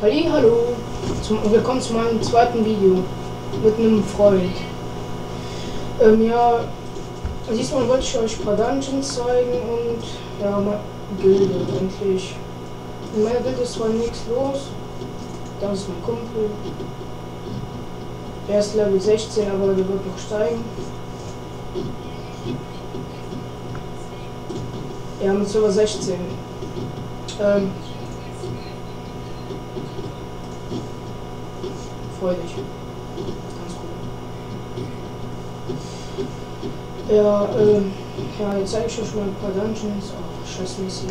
Hallo, willkommen zu meinem zweiten Video mit einem Freund. Ja, diesmal wollte ich euch ein paar Dungeons zeigen und ja, meine Gilde eigentlich. In meiner Gilde ist zwar nichts los, das ist mein Kumpel. Er ist Level 16, aber der wird noch steigen. Ja, mit Server 16. Freu dich. Ganz cool. Ja, ja, jetzt zeige ich euch mal ein paar Dungeons. Oh, scheißmäßig.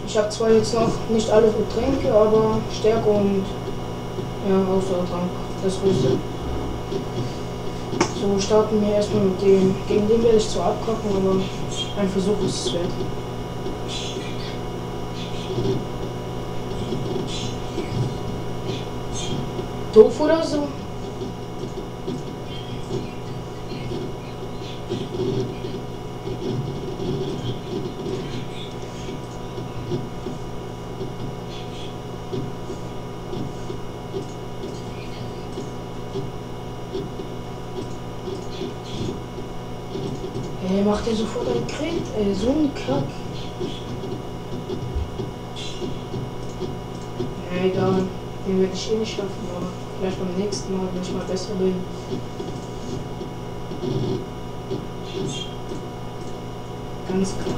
Ich habe zwar jetzt noch nicht alle Getränke, aber Stärke und ja, Ausdauertrank. Das Größte. So, starten wir erstmal mit dem. Gegen den werde ich zwar abkacken, aber ein Versuch ist es wert. Doof oder so? Ey, macht er sofort ein Crit, ey, so ein Kack. Ja, egal, den werde ich eh nicht schaffen, aber vielleicht beim nächsten Mal, wenn ich mal besser bin. Ganz knapp.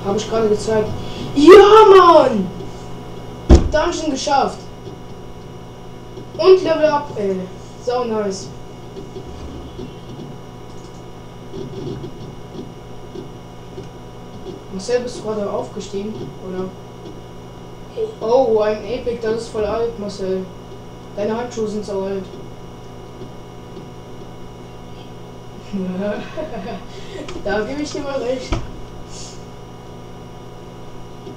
Habe ich gerade gezeigt. Ja, Mann! Dungeon geschafft. Und Level Up, ey. Sau nice. Marcel, bist du gerade aufgestiegen, oder? Oh, ein Epic, das ist voll alt, Marcel. Deine Handschuhe sind so alt. Da gebe ich dir mal recht.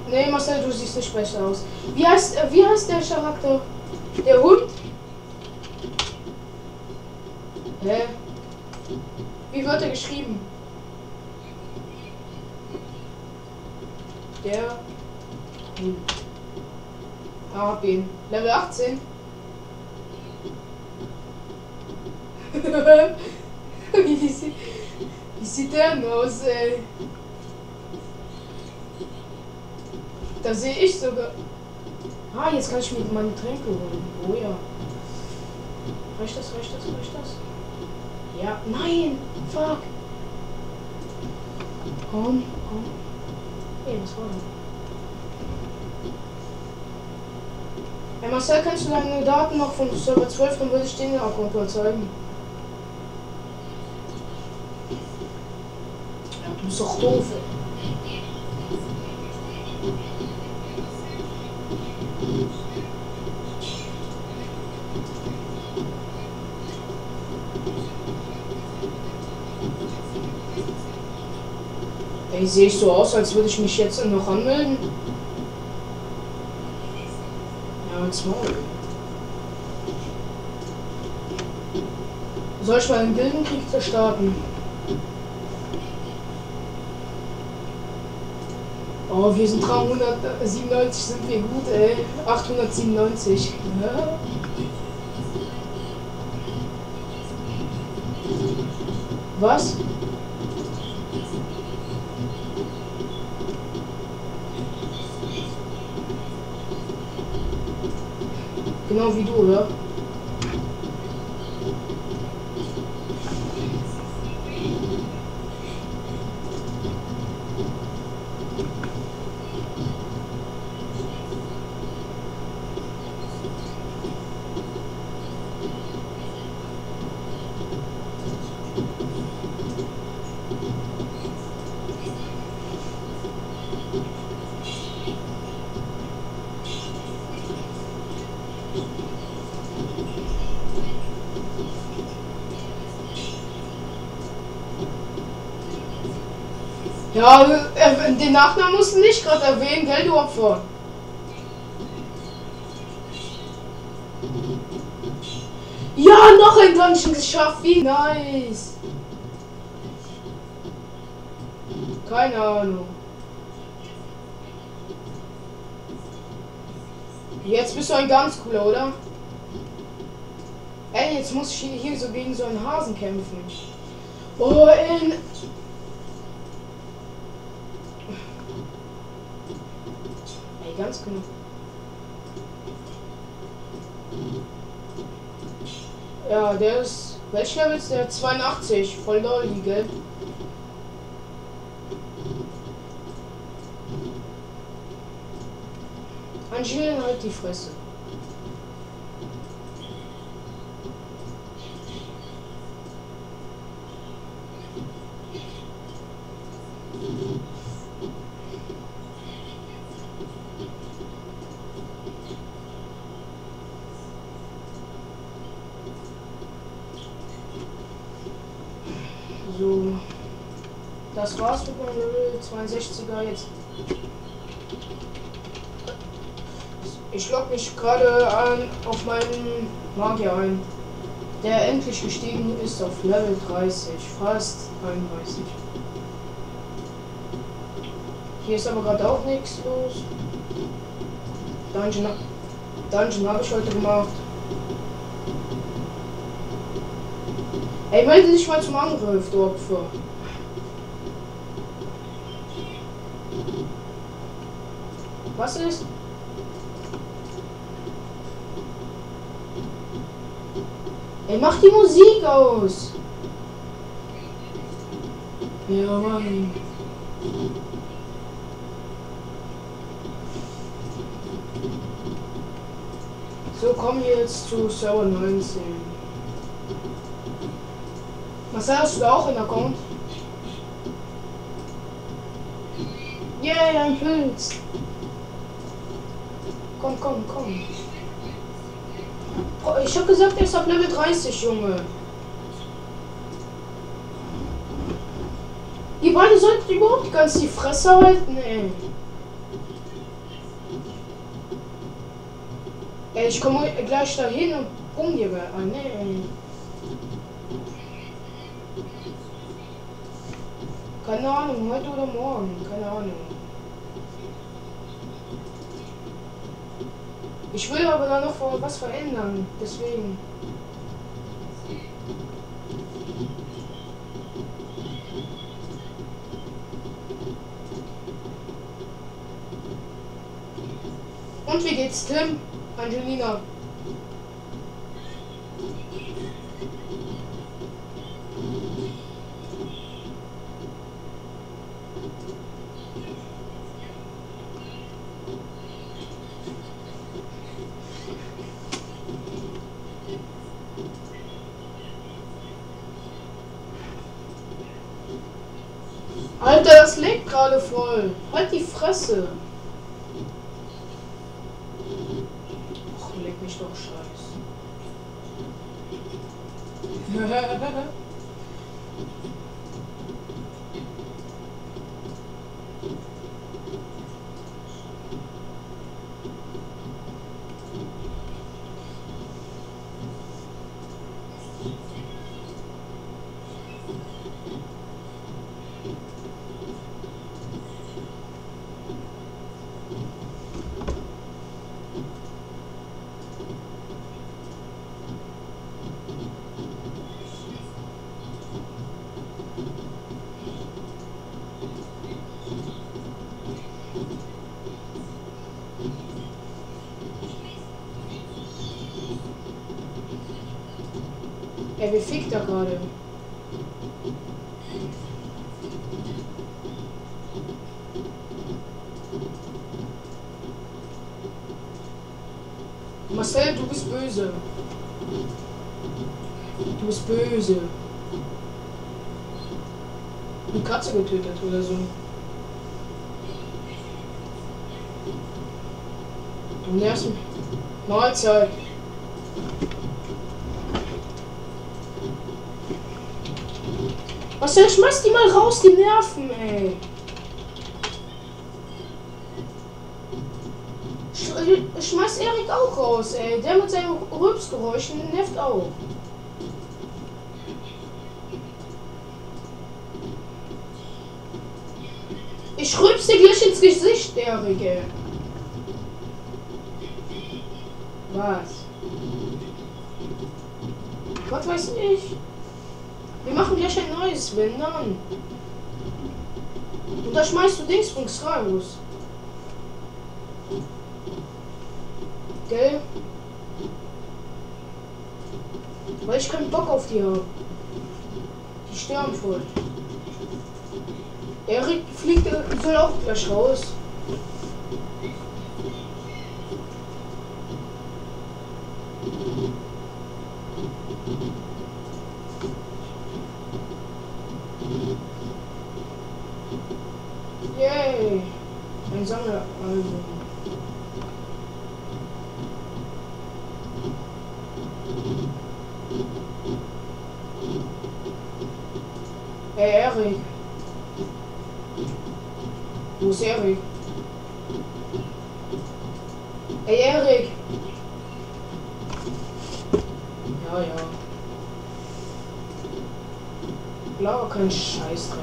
Nee, Marcel, du siehst nicht besser aus. Wie heißt der Charakter? Der Hund? Hä? Wie wird er geschrieben? Der Hund. Hab ihn. Level 18. Wie sieht der denn aus, ey? Da sehe ich sogar. Ah, jetzt kann ich mir meine Tränke holen. Oh ja. Reicht das? Ja. Nein! Fuck! Komm. Ey, was war das? Hey Marcel, kannst du deine Daten noch von Server 12, dann würde ich den Account mal zeigen. Ja, du bist doch doof, ey. Ey, sehe ich so aus, als würde ich mich jetzt noch anmelden? Ja, jetzt mal. Soll ich mal einen Gildenkrieg starten? Oh, wir sind 397, sind wir gut, ey. 897. Ja. Was? Genau wie du, oder? Ja, den Nachnamen musst du nicht gerade erwähnen, gell, du Opfer? Ja, noch ein Dungeon geschafft, wie nice. Keine Ahnung. Jetzt bist du ein ganz cooler, oder? Ey, jetzt muss ich hier so gegen so einen Hasen kämpfen. Oh, ey. Ey, ganz genau. Ja, der ist... Welch Level ist der? 82. Voll doll, gell? Angelina, halt die Fresse. So, das war's mit meinem Level 62er jetzt. Ich logge mich gerade auf meinen Magier ein, der endlich gestiegen ist auf Level 30, fast 31. Hier ist aber gerade auch nichts los. Dungeon habe ich heute gemacht. Ey, melde dich mal zum Angriff, du Opfer. Was ist? Ey, mach die Musik aus. Ja, Mann. So, kommen wir jetzt zu Server 19. Was hast du da auch in der Account? Yeah, ein Pilz. Komm, komm, komm. Oh, ich hab gesagt, er ist ab Level 30, Junge. Ihr beide solltet überhaupt ganz die Fresse halten, ey. Ey, ich komme gleich dahin und bumm dir an, ey. Keine Ahnung, heute oder morgen, keine Ahnung. Ich will aber da noch was verändern, deswegen. Und wie geht's Tim? Angelina. Alter, das lebt gerade voll. Halt die Fresse. Ach, leck mich doch scheiß. Ey, wie fickt er gerade? Marcel, du bist böse. Du bist böse. Eine Katze getötet oder so. Du nervst mich. Mahlzeit. Was denn? Schmeiß die mal raus, die Nerven, ey. Schmeiß Erik auch raus, ey. Der mit seinen Rülpsgeräuschen nervt auch. Ich rülps dir gleich ins Gesicht, Erik, ey. Was? Was weiß ich? Wir machen gleich ein neues, wenn dann. Und da schmeißt du Dingsbums raus. Gell? Weil ich keinen Bock auf die habe. Die sterben voll. Erik fliegt, soll auch gleich raus. Yay! Ein Sammelalbum. Hey Erik. Wo ist Erik? Hey Erik! Ja, ja. Laber kein Scheißdreck.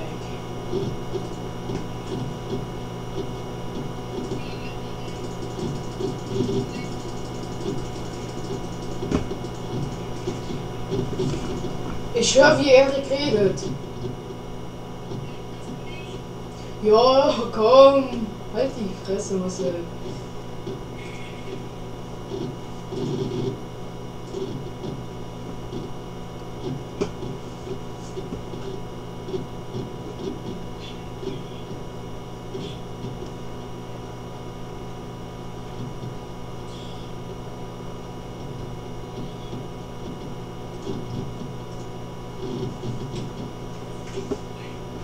Ich höre, wie Erik redet. Ja, komm. Halt die Fresse, Marcel.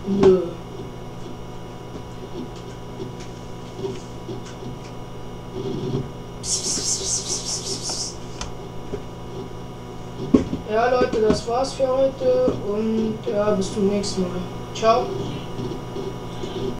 Nö. Ja Leute, das war's für heute und ja, bis zum nächsten Mal. Ciao.